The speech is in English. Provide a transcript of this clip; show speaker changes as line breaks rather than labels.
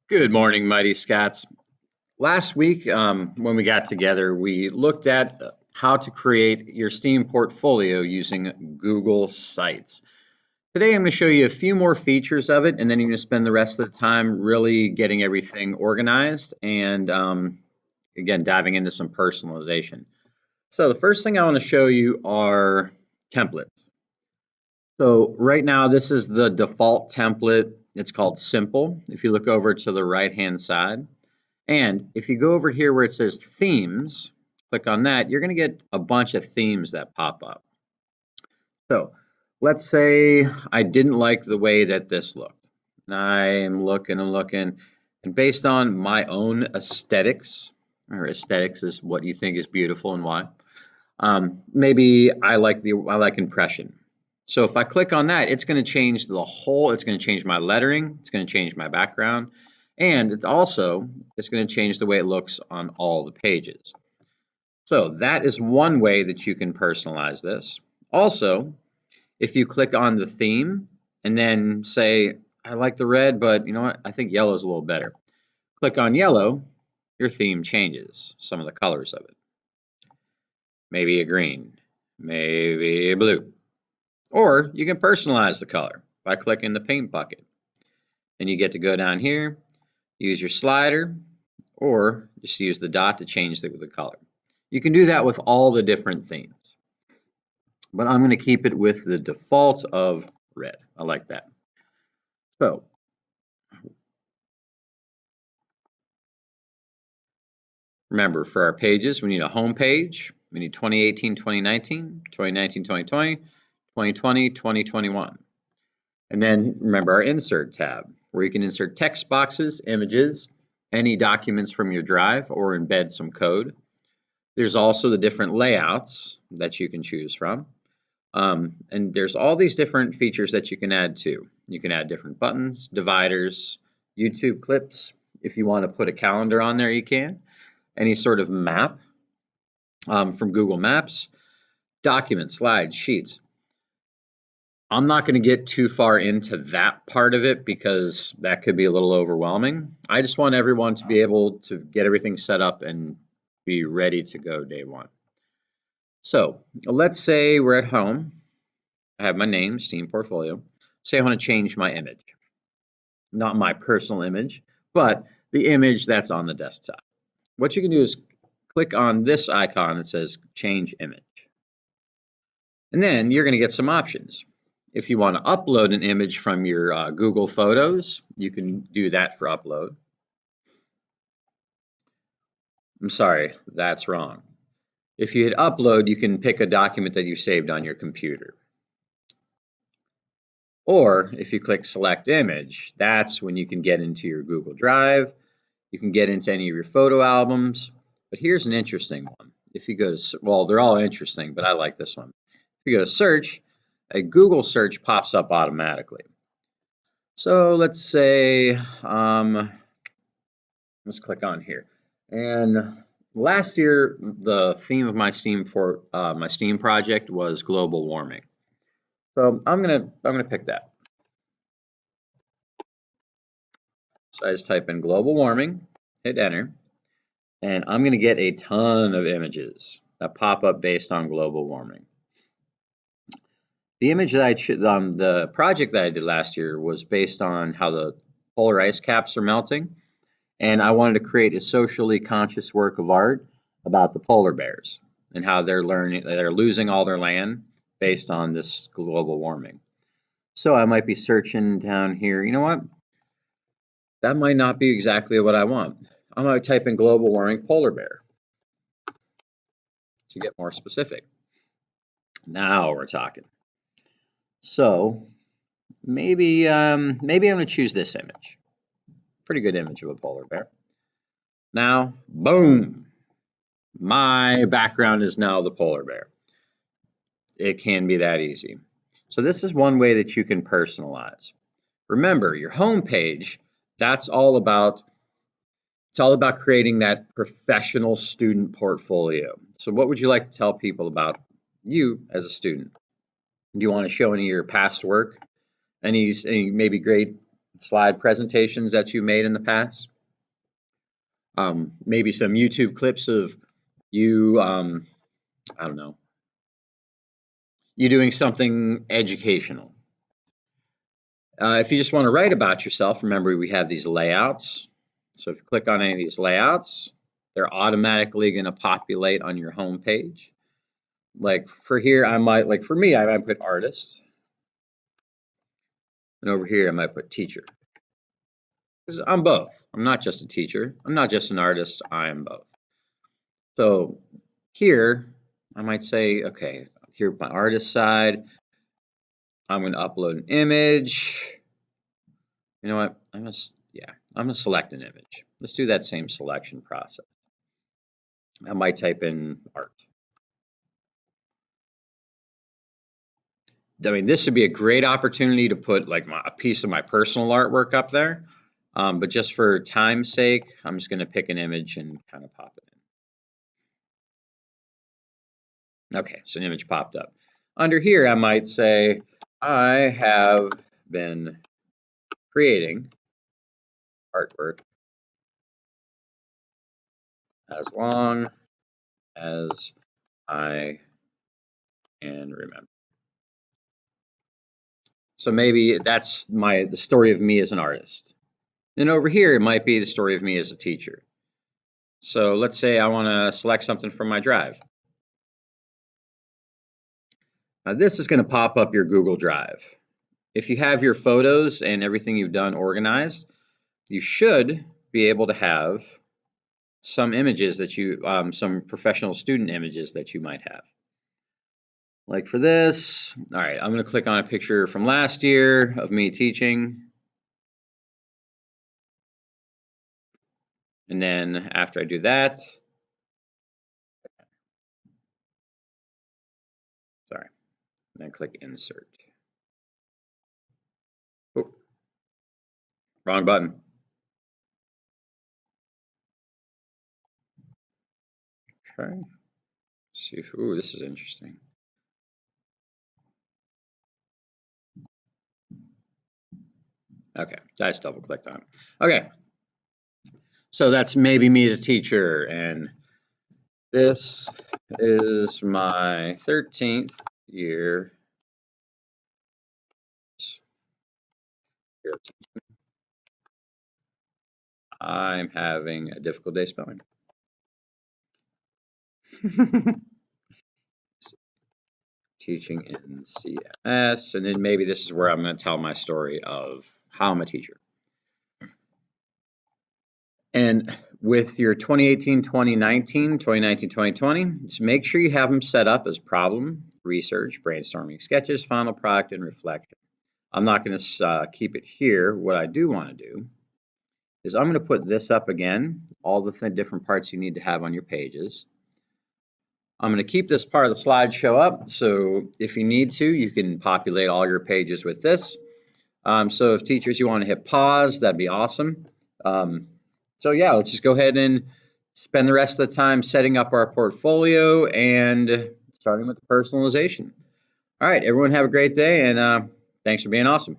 Good morning, Mighty Scats. Last week, when we got together, we looked at how to create your Steam portfolio using Google Sites. Today, I'm going to show you a few more features of it, and then you're going to spend the rest of the time really getting everything organized and, again, diving into some personalization. So the first thing I want to show you are templates. So right now, this is the default template. It's called Simple. If you look over to the right-hand side, and if you go over here where it says themes, click on that, you're going to get a bunch of themes that pop up. So let's say I didn't like the way that this looked. And I am looking and looking, and based on my own aesthetics, or aesthetics is what you think is beautiful and why, maybe I like impression. So if I click on that, it's going to change the whole, it's going to change my lettering, it's going to change my background, and it's going to change the way it looks on all the pages. So that is one way that you can personalize this. Also, if you click on the theme and then say, I like the red, but you know what? I think yellow is a little better. Click on yellow, your theme changes some of the colors of it. Maybe a green, maybe a blue. Or you can personalize the color by clicking the paint bucket. And you get to go down here, use your slider, or just use the dot to change the color. You can do that with all the different themes. But I'm going to keep it with the default of red. I like that. So remember, for our pages, we need a home page. We need 2018, 2019, 2019, 2020, 2020, 2021. And then remember our insert tab, where you can insert text boxes, images, any documents from your drive, or embed some code. There's also the different layouts that you can choose from. And there's all these different features that you can add to. You can add different buttons, dividers, YouTube clips. If you want to put a calendar on there, you can. Any sort of map from Google Maps, documents, slides, sheets. I'm not going to get too far into that part of it because that could be a little overwhelming. I just want everyone to be able to get everything set up and be ready to go day one. So let's say we're at home. I have my name, Steam Portfolio. Say I want to change my image. Not my personal image, but the image that's on the desktop. What you can do is click on this icon that says Change Image. And then you're going to get some options. If you want to upload an image from your Google Photos, you can do that for upload. I'm sorry, that's wrong. If you hit upload, you can pick a document that you saved on your computer. Or if you click select image, that's when you can get into your Google Drive. You can get into any of your photo albums. But here's an interesting one. If you go to, well, they're all interesting, but I like this one. If you go to search, a Google search pops up automatically. So let's say, let's click on here. And last year, the theme of my Steam project was global warming. So I'm gonna pick that. So I just type in global warming, hit enter, and I'm gonna get a ton of images that pop up based on global warming. The image that the project that I did last year was based on how the polar ice caps are melting, and I wanted to create a socially conscious work of art about the polar bears and how they're losing all their land based on this global warming. So I might be searching down here. You know what? That might not be exactly what I want. I might type in global warming polar bear to get more specific. Now we're talking. So maybe I'm going to choose this image. Pretty good image of a polar bear. Now, boom, my background is now the polar bear. It can be that easy. So this is one way that you can personalize. Remember, your home page, it's all about creating that professional student portfolio. So what would you like to tell people about you as a student? Do you want to show any of your past work? Any maybe great slide presentations that you made in the past. Maybe some YouTube clips of you, I don't know, you doing something educational. If you just want to write about yourself, remember we have these layouts. So if you click on any of these layouts, they're automatically going to populate on your home page. Like for here, I might, like for me, I might put artist. And over here, I might put teacher. Because I'm both. I'm not just a teacher. I'm not just an artist. I am both. So here, I might say, okay, here my artist side, I'm going to upload an image. You know what? I'm gonna select an image. Let's do that same selection process. I might type in art. I mean, this would be a great opportunity to put like a piece of my personal artwork up there. But just for time's sake, I'm just gonna pick an image and kind of pop it in. Okay, so an image popped up. Under here, I might say, I have been creating artwork as long as I can remember. So maybe that's the story of me as an artist. And over here, it might be the story of me as a teacher. So let's say I want to select something from my drive. Now this is going to pop up your Google Drive. If you have your photos and everything you've done organized, you should be able to have some images that some professional student images that you might have. Like for this, all right, I'm going to click on a picture from last year of me teaching. And then after I do that, sorry, and then click insert. Oh, wrong button. Okay. See if, ooh, this is interesting. Okay, I just double clicked on it. Okay, so that's maybe me as a teacher, and this is my 13th year. I'm having a difficult day spelling. Teaching in CMS, and then maybe this is where I'm going to tell my story of how I'm a teacher. And with your 2018, 2019, 2019, 2020, just make sure you have them set up as problem, research, brainstorming, sketches, final product, and reflection. I'm not going to keep it here. What I do want to do is I'm going to put this up again, all the different parts you need to have on your pages. I'm going to keep this part of the slideshow up, so if you need to, you can populate all your pages with this. So if teachers, you want to hit pause, that'd be awesome. So yeah, let's just go ahead and spend the rest of the time setting up our portfolio and starting with the personalization. All right, everyone have a great day, and thanks for being awesome.